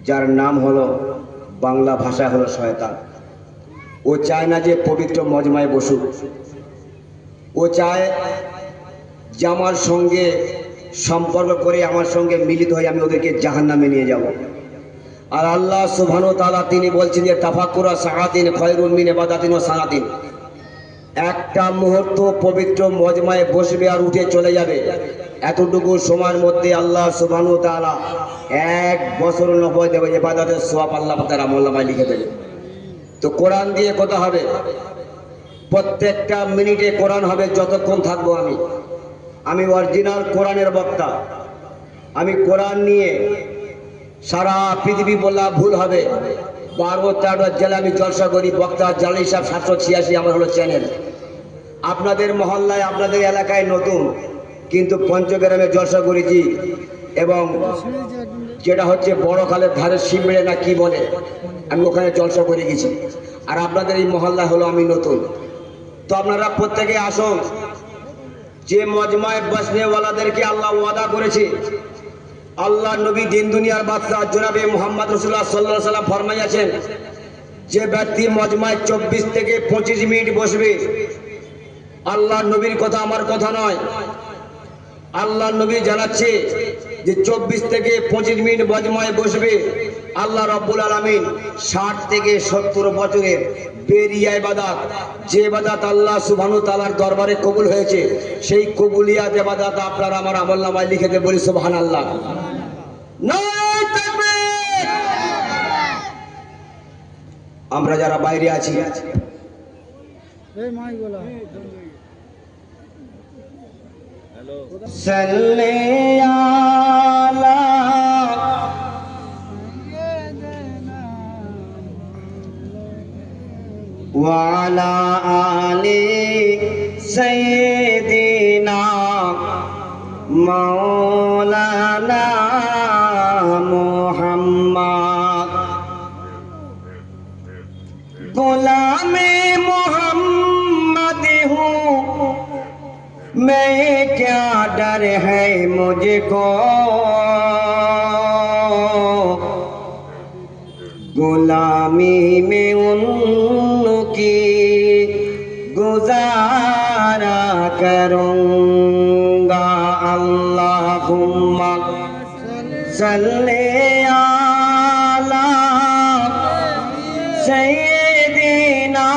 যার নাম হলো বাংলা ভাষায় হলো শয়তান। ও চায় না যে পবিত্র মজমায় বসুক। ও চায় যে আমার সঙ্গে সম্পর্ক করে আমার সঙ্গে মিলিত হয়ে আমি ওদেরকে জাহান্নামে নিয়ে যাব। আর আল্লাহ সুবহানাহু ওয়া তাআলা তিনি বলছেন যে তাফাক্কুরা সাআতিন খায়রুম মিন ইবাদাতিন ওয়া সালাতিন। একটা মুহূর্ত পবিত্র মজমায় বসবে আর উঠে চলে যাবে, এতটুকু সময়ের মধ্যে আল্লাহ সুবহানাহু ওয়া তাআলা 1 বছর 90 দেবে ইবাদতের সওয়াব আল্লাহ তার আমলনামায় লিখে দেবে। তো কোরআন দিয়ে কথা হবে, প্রত্যেকটা মিনিটে কোরআন হবে যতক্ষণ থাকবো আমি অরিজিনাল কোরআনের বক্তা। আমি কোরআন নিয়ে সারা পৃথিবী বলা ভুল হবে। 12-13 জেলা আমি জলসা করি, বক্তা জালালি সাহেব 786 আমার হলো চ্যানেল। আপনাদের মহল্লায় আপনাদের এলাকায় নতুন, কিন্তু পঞ্চগ্রামে জলসা করেছি এবং যেটা হচ্ছে বড় খালের ধারে শিমড়ে না কি বলে, আমি ওখানে জলসা করে গেছি। আর আপনাদের এই মহল্লা হলো আমি নতুন। তো আপনারা প্রত্যেকে আসুন। যে মজমায় বসনেওয়ালাদেরকে আল্লাহ ওয়াদা করেছে, আল্লাহ নবী দিন দুনিয়ার বাদশাহ জনাবে মুহাম্মদ রাসূলুল্লাহ সাল্লাল্লাহু আলাইহি ওয়াসাল্লাম ফরমাইয়াছেন, যে ব্যক্তি মজমায় 24 থেকে 25 মিনিট বসবে, আল্লাহ নবীর কথা আমার কথা নয়, আল্লাহ নবী জানাচ্ছে যে 24 থেকে 25 মিনিট মজমায় বসবে, আল্লাহ রাব্বুল আলামিন 60 থেকে 70 বছরের বেরিয়া ইবাদত, যে ইবাদত আল্লাহ সুবহানাহু ওয়া তাআলার দরবারে কবুল হয়েছে, সেই কবুলিয়াত ইবাদত আপনারা আমার আমলনামায় লিখে দেন। বলি সুবহানাল্লাহ। নারে তাকবীর। আমরা যারা বাইরে আছি, সাল্লি আলা ওয়া আলা আলি সাইয়্যিদিনা মাওলানা মুহাম্মদ। গোলামে मुहम्मद हूँ मैं, क्या डर है मुझको, गुलामी में उनकी गुजारा करूँगा। अल्लाहुम्मा सल्ली अला सय्यिदिना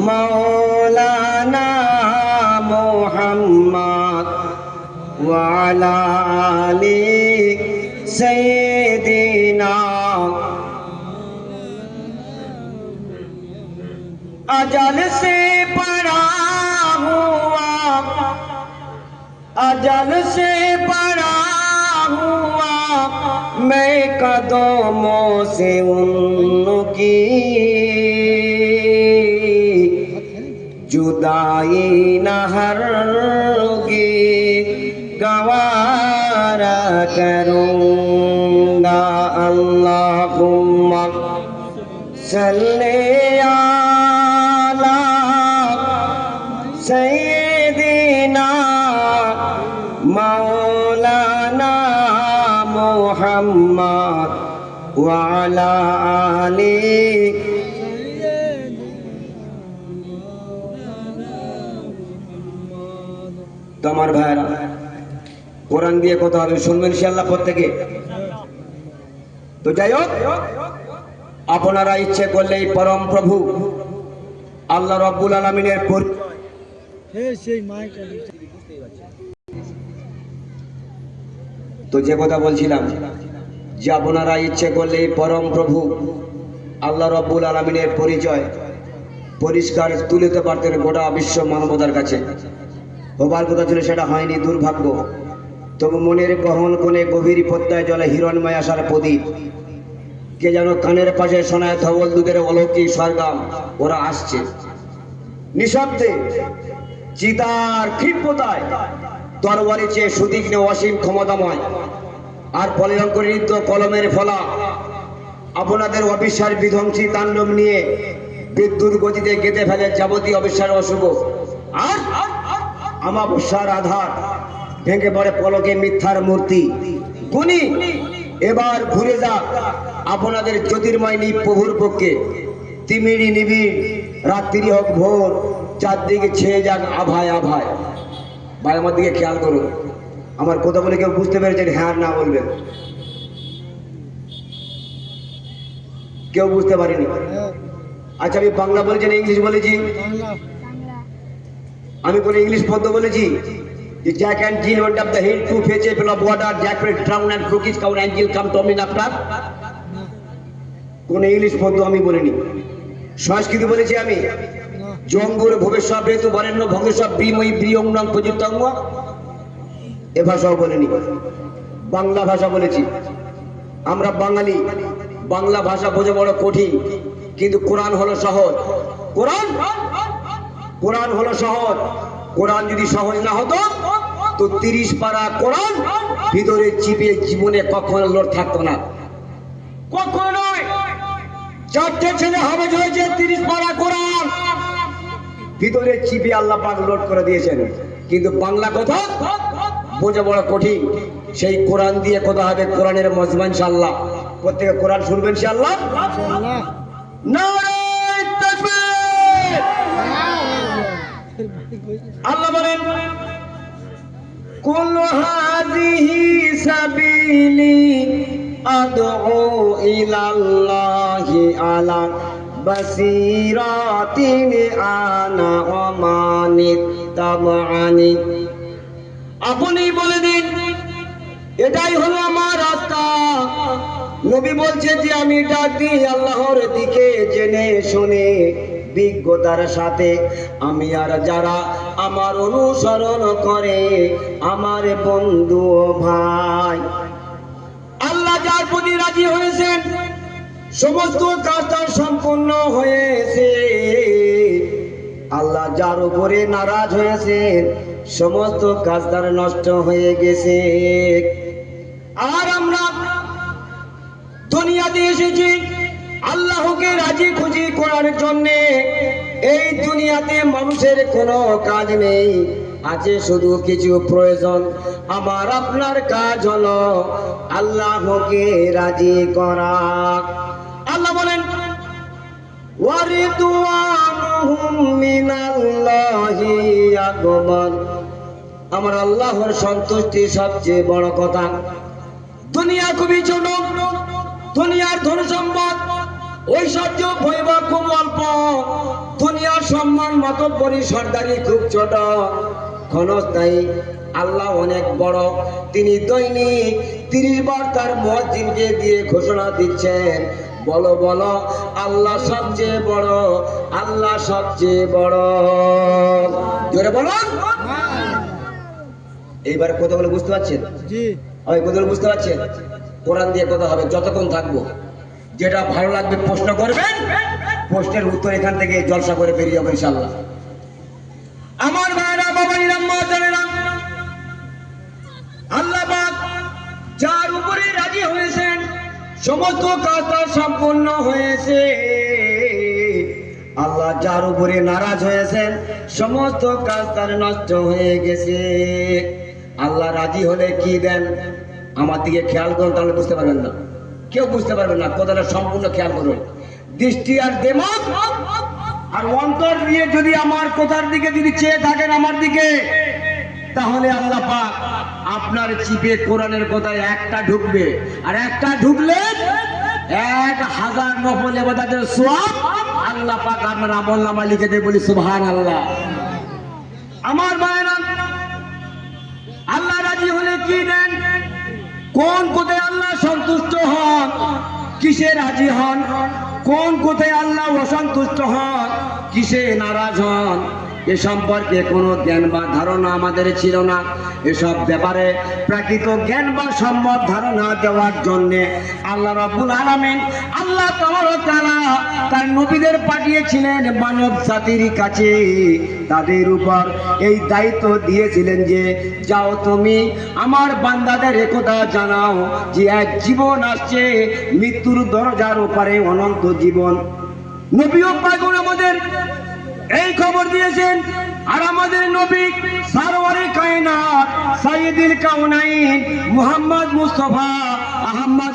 मौलाना मुहम्मद व अला आलि सय्यिदिना। अजल से बड़ा हुआ, अजल से बड़ा हुआ मैं कदमों से उनकी, जुदाई न हरगिज़ गवारा करूँगा। अल्लाहुम्मा सल्ली अला सय्यिदिना मौलाना मुहम्मद व अला आलि। तो আমার ভাইরা, কোরআন দিয়ে কথা হবে, শুনবেন ইনশাআল্লাহ প্রত্যেকে। তো যাই হোক, আপনারা ইচ্ছে করলে এই পরম প্রভু আল্লাহ রাব্বুল আলামিনের তো যে কথা বলছিলাম, যে আপনারা ইচ্ছে করলে এই পরম প্রভু আল্লাহ রাব্বুল আলামিনের পরিচয় পরিষ্কার তুলতে পারতেন গোটা বিশ্ব মানবতার কাছে। হবার কথা ছিল, সেটা হয়নি, দুর্ভাগ্য। তবু মনের গহন কোণে গভীর প্রত্যয় জলে হিরণময় আশার প্রদীপ। কে যেন কানের পাশে শোনায় ধবল দুধের অলৌকিক সরগম। ওরা আসছে নিঃশব্দে, চিতার ক্ষিপ্রতায়, তরবারি চেয়ে সুতীক্ষ্ণ অসীম ক্ষমতাময়, আর পলয়ঙ্করিত কলমের ফলা আপনাদের অবিশ্বাস বিধ্বংসী তাণ্ডব নিয়ে বিদ্যুৎ গতিতে গেঁথে ফেলে যাবতীয় অবিশ্বাস অশুভ। আর আমাবস্যার আধার ভেঙে পড়ে পলকে মিথ্যার মূর্তি। গুণী এবার ঘুরে যাক আপনাদের জ্যোতির্ময় প্রভুর পক্ষে। তিমিরি নিবিড় রাত্রি হোক ভোর, চারদিকে ছেয়ে যাক আভায় আভায়। ভাই আমার দিকে খেয়াল করুন, আমার কথা বলে কেউ বুঝতে পেরেছেন? হ্যাঁ না বলবেন। কেউ বুঝতে পারেনি? আচ্ছা আমি বাংলা বলেছি না ইংলিশ বলেছি? আমি কোনো ইংলিশ পদ্য বলেছি? Jack and Jill went up the hill to fetch a pail of water. Jack went drowned and broke his cow and Jill come to him after. কোন ইংলিশ পদ্য আমি বলিনি। সংস্কৃত বলেছি আমি? জঙ্গুর ভবেশ্বর বেতু বরেণ্য ভঙ্গেশ্বর বিময়ী প্রিয়ং প্রযুক্তাঙ্গ, এ ভাষাও বলিনি। বাংলা ভাষা বলেছি। আমরা বাঙালি, বাংলা ভাষা বোঝা বড় কঠিন, কিন্তু কোরআন হলো সহজ। কোরআন হলো সহজ। কোরআন যদি সহজ না হতো তো 30 পারা কোরআন ভিতরে চিপে জীবনে কখনো লোড থাকতো না, কখনো। 4টে ছেলে হবে হয়েছে 30 পারা কোরআন ভিতরে চিপে আল্লাহ পাক লোড করে দিয়েছেন। কিন্তু বাংলা কথা বোঝা বড় কঠিন। সেই কোরআন দিয়ে কথা হবে কোরআনের মজমা ইনশাআল্লাহ। প্রত্যেকে কোরআন শুনবেন ইনশাআল্লাহ। নারে তাকবীর। আল্লাহ বলেন কুল হাযিহি সাবিলি আদউ ইলাল্লাহি আলা বাসীরাতিন আনা ওয়া মানিত্তাবা'আনি। আপনি বলে দিন এটাই হলো আমার রাস্তা। নবী বলছে যে আমি ডাক দিই আল্লাহর দিকে জেনে শুনে বিজ্ঞতার সাথে। আমি আর যারা আমার অনুসরণ করে আমার বন্ধু ও ভাই। আল্লাহ যার প্রতি রাজি হয়েছেন সমস্ত কাজ তার সম্পূর্ণ হয়েছে। আল্লাহ যার উপরে নারাজ হয়েছেন সমস্ত কাজ তার নষ্ট হয়ে গেছে। আর আমরা দুনিয়াতে এসেছি আল্লাহকে রাজি খুশি করার জন্য। এই দুনিয়াতে মানুষের কোনো কাজ নেই, আছে শুধু কিছু প্রয়োজন। আমার আপনার কাজ হলো আল্লাহকে রাজি করা। আল্লাহ বলেন ওয়ারিদওয়ানুহুম মিনাল্লাহি আকবার। আমার আল্লাহর সন্তুষ্টি সবচেয়ে বড় কথা। দুনিয়া খুবই ছোট, দুনিয়ার ধন সম্পদ ঐশ্বর্য বৈভব খুব অল্প, দুনিয়ার সম্মান মাতব্বরি সর্দারি খুব ছোট, ক্ষণস্থায়ী। আল্লাহ অনেক বড়। তিনি দৈনিক 30 বার তার মুয়াজ্জিনকে দিয়ে ঘোষণা দিচ্ছেন, বলো বলো আল্লাহ সবচেয়ে বড়, আল্লাহ সবচেয়ে বড়। জোরে বলুন। এইবার কথাগুলো বুঝতে পারছেন? জি। ওই কথাগুলো বুঝতে পারছেন? কোরআন দিয়ে কথা হবে যতক্ষণ থাকবো। যেটা ভালো লাগবে প্রশ্ন করবেন, প্রশ্নের উত্তর এখান থেকে জলসা করে বেরিয়ে যাবো ইনশাআল্লাহ। আমার ভাইরা বাবাইরা মা জানেরা, আল্লাহ পাক যার উপরে রাজি হয়েছেন সমস্ত কাজ তার সম্পূর্ণ হয়েছে। আল্লাহ যার উপরে নারাজ হয়েছেন সমস্ত কাজ তার নষ্ট হয়ে গেছে। আল্লাহ রাজি হলে কি দেন? আমার দিকে খেয়াল করুন, তাহলে বুঝতে পারবেন না, কেউ বুঝতে পারবেন না। কথাটা সম্পূর্ণ খেয়াল করুন। দৃষ্টি আর দেমাগ আর অন্তর দিয়ে যদি আমার কথার দিকে যদি চেয়ে থাকেন আমার দিকে, তাহলে আল্লাহ পাক আপনার চিপে কোরআনের কথায় একটা ঢুকবে, আর একটা ঢুকলে 1000 নফল ইবাদতের সওয়াব আল্লাহ পাক আপনার আমলনামায় লিখে দেবে। বলি সুবহানাল্লাহ। আমার ভাইরা, আল্লাহ রাজি হলে কি দেন? কোন কোথায় আল্লাহ সন্তুষ্ট হন, কিসে রাজি হন, কোন কোথায় আল্লাহ অসন্তুষ্ট হন, কিসে নারাজ হন, এ সম্পর্কে কোনো জ্ঞান বা ধারণা আমাদের ছিল না। এসব ব্যাপারে প্রাকৃত জ্ঞান বা সম্যক ধারণা দেওয়ার জন্যে আল্লাহ রাব্বুল আলামিন আল্লাহ তাআলা তার নবীদের পাঠিয়েছিলেন মানব জাতির কাছে। তাদের উপর এই দায়িত্ব দিয়েছিলেন যে যাও তুমি আমার বান্দাদের একথা জানাও যে এক জীবন আসছে, মৃত্যুর দরজার ওপারে অনন্ত জীবন। নবী ও পাগল আমাদের এই খবর দিয়েছেন। আর আমাদের নবী সারওয়ারে কায়নাত সাইয়্যিদুল কাউনাইন মুহাম্মদ মুস্তাফা আহম্মদ